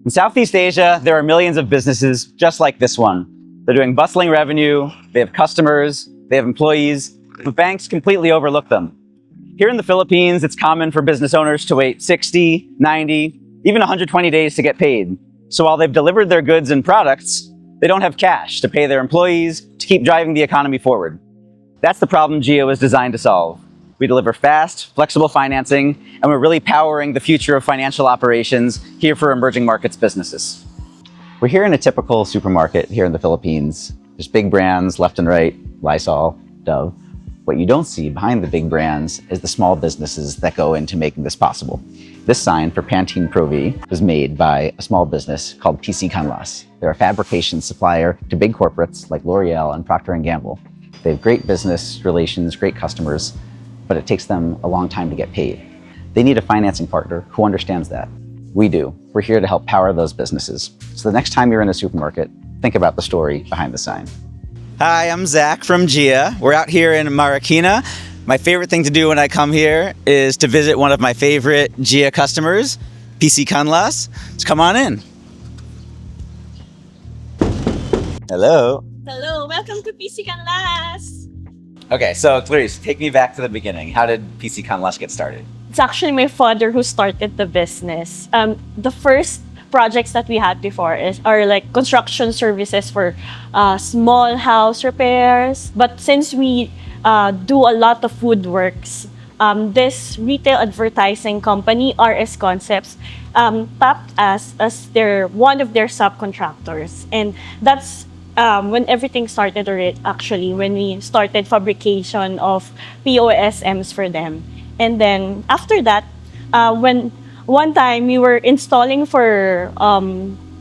In Southeast Asia, there are millions of businesses just like this one. They're doing bustling revenue, they have customers, they have employees, but banks completely overlook them. Here in the Philippines, it's common for business owners to wait 60, 90, even 120 days to get paid. So while they've delivered their goods and products, they don't have cash to pay their employees to keep driving the economy forward. That's the problem Jia was designed to solve. We deliver fast, flexible financing, and we're really powering the future of financial operations here for emerging markets businesses. We're here in a typical supermarket here in the Philippines. There's big brands left and right, Lysol, Dove. What you don't see behind the big brands is the small businesses that go into making this possible. This sign for Pantene Pro V was made by a small business called PC Canlas. They're a fabrication supplier to big corporates like L'Oreal and Procter & Gamble. They have great business relations, great customers, but it takes them a long time to get paid. They need a financing partner who understands that. We do. We're here to help power those businesses. So the next time you're in a supermarket, think about the story behind the sign. Hi, I'm Zach from Jia. We're out here in Marikina. My favorite thing to do when I come here is to visit one of my favorite Jia customers, PC Canlas. Let's come on in. Hello. Hello, welcome to PC Canlas. Okay, so Clarice, take me back to the beginning. How did PC Canlas get started? It's actually my father who started the business. The first projects that we had before are like construction services for small house repairs. But since we do a lot of woodworks, this retail advertising company, RS Concepts, tapped us as one of their subcontractors. And that's when everything started, actually, when we started fabrication of POSMs for them. And then after that, when one time we were installing for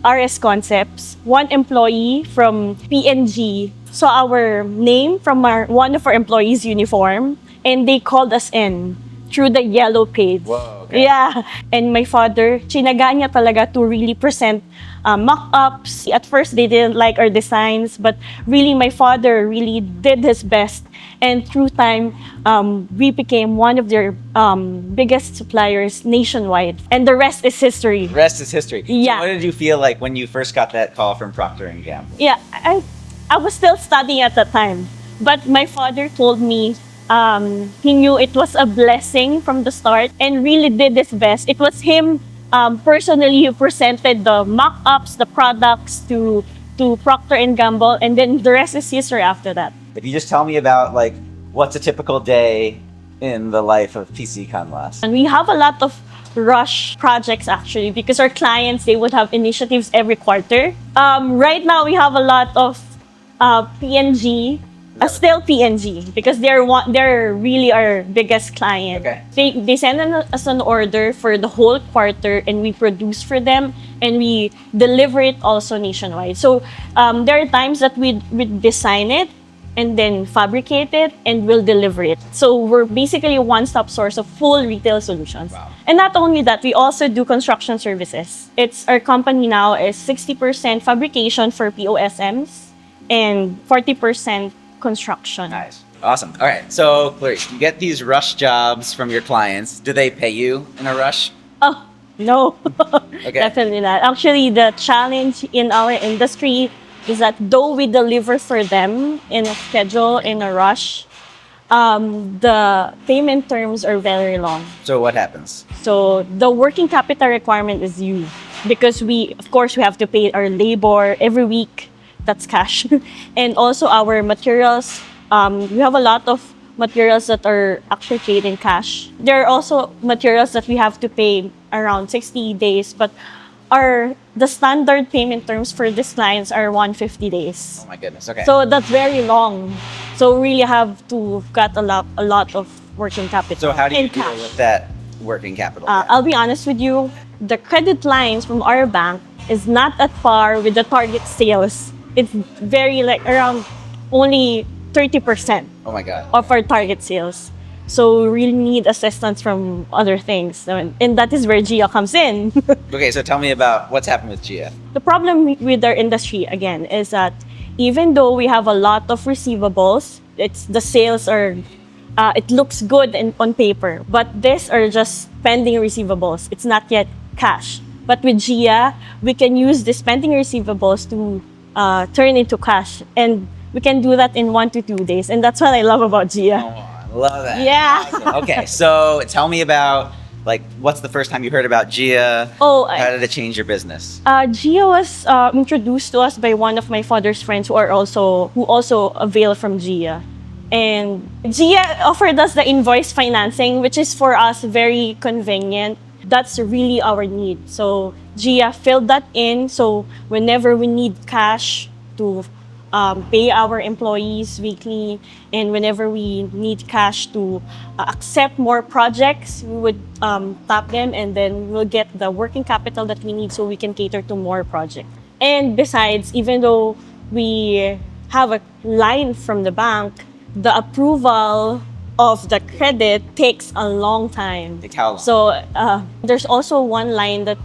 RS Concepts, one employee from PNG saw our name from one of our employees' uniform, and they called us in through the yellow page. Whoa, okay. Yeah. And my father, chinaga niya talaga to really present mock-ups. At first, they didn't like our designs, but really, my father really did his best. And through time, we became one of their biggest suppliers nationwide. And the rest is history. The rest is history. Yeah. So what did you feel like when you first got that call from Procter & Gamble? Yeah, I was still studying at the time. But my father told me he knew it was a blessing from the start and really did his best. It was him personally who presented the mock-ups, the products to Procter & Gamble, and then the rest is history after that. If you just tell me about like what's a typical day in the life of PC Canlas. And we have a lot of rush projects actually because our clients, they would have initiatives every quarter. Right now we have a lot of PNG, still PNG because they're really our biggest client. Okay. They send us an order for the whole quarter and we produce for them and we deliver it also nationwide. So there are times that we design it and then fabricate it and we'll deliver it. So we're basically a one-stop source of full retail solutions. Wow. And not only that, we also do construction services. Our company now is 60% fabrication for POSMs and 40% construction. Nice. Awesome. All right. So, Clarice, you get these rush jobs from your clients. Do they pay you in a rush? Oh, no. Okay. Definitely not. Actually, the challenge in our industry is that though we deliver for them in a schedule, in a rush, the payment terms are very long. So what happens? So the working capital requirement is huge because of course, we have to pay our labor every week. That's cash. And also our materials, we have a lot of materials that are actually paid in cash. There are also materials that we have to pay around 60 days, but the standard payment terms for these clients are 150 days. Oh my goodness. Okay. So that's very long. So we really have to got a lot of working capital. So how do you in deal cash. with that working capital? I'll be honest with you, the credit lines from our bank is not at par with the target sales. It's very like around only 30% Oh my God. of our target sales. So we really need assistance from other things. And that is where Jia comes in. Okay, so tell me about what's happened with Jia. The problem with our industry, again, is that even though we have a lot of receivables, the sales are, it looks good on paper, but these are just pending receivables. It's not yet cash. But with Jia, we can use the spending receivables to turn into cash. And we can do that in 1 to 2 days. And that's what I love about Jia. Oh, I love that. Yeah. Awesome. Okay, so tell me about, like, what's the first time you heard about Jia? Oh, How did it change your business? Jia was introduced to us by one of my father's friends who also avail from Jia. And Jia offered us the invoice financing, which is for us very convenient. That's really our need. So Jia filled that in. So whenever we need cash to pay our employees weekly, and whenever we need cash to accept more projects, we would tap them, and then we'll get the working capital that we need so we can cater to more projects. And besides, even though we have a line from the bank, the approval of the credit takes a long time. Like how long? So there's also one line that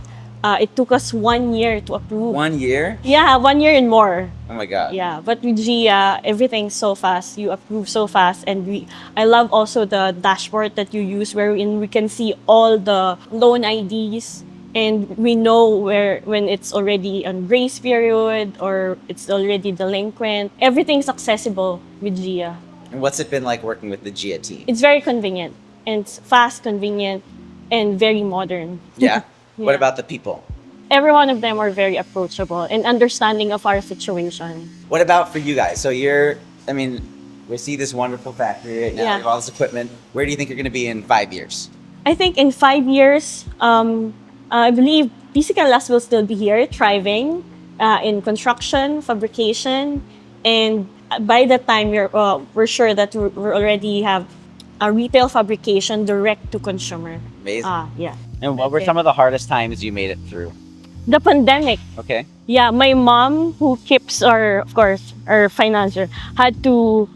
it took us 1 year to approve. 1 year? Yeah, 1 year and more. Oh my God. Yeah, but with Jia, everything's so fast. You approve so fast, and I love also the dashboard that you use, wherein we can see all the loan IDs, and we know when it's already on grace period or it's already delinquent. Everything's accessible with Jia. And what's it been like working with the Jia team? It's very convenient, and it's fast, convenient, and very modern. Yeah? What Yeah. about the people? Every one of them are very approachable and understanding of our situation. What about for you guys? So we see this wonderful factory right now, Yeah. we have all this equipment. Where do you think you're going to be in 5 years? I think in 5 years, I believe PC Canlas will still be here, thriving in construction, fabrication, and by that time, we're sure that we already have a retail fabrication direct to consumer. Amazing. Yeah. And what were some of the hardest times you made it through? The pandemic. Okay. Yeah, my mom, who keeps our financer, had to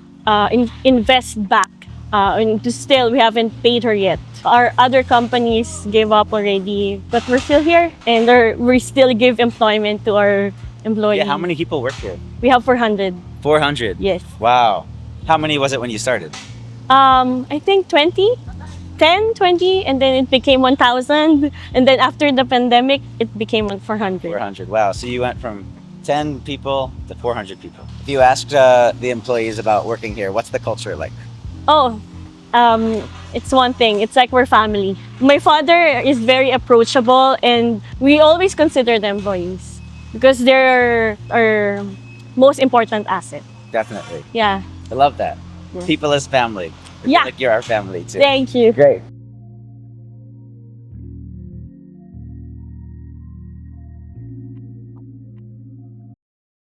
invest back. And still, we haven't paid her yet. Our other companies gave up already, but we're still here, and we still give employment to our employees. Yeah, how many people work here? We have 400. 400? Yes. Wow. How many was it when you started? I think 20, 10, 20, and then it became 1,000. And then after the pandemic, it became 400. 400. Wow. So you went from 10 people to 400 people. If you asked the employees about working here, what's the culture like? Oh, it's one thing. It's like we're family. My father is very approachable, and we always consider them employees because they're our most important asset. Definitely. Yeah. I love that. Yeah. People as family. I feel Yeah. like you're our family too. Thank you. Great.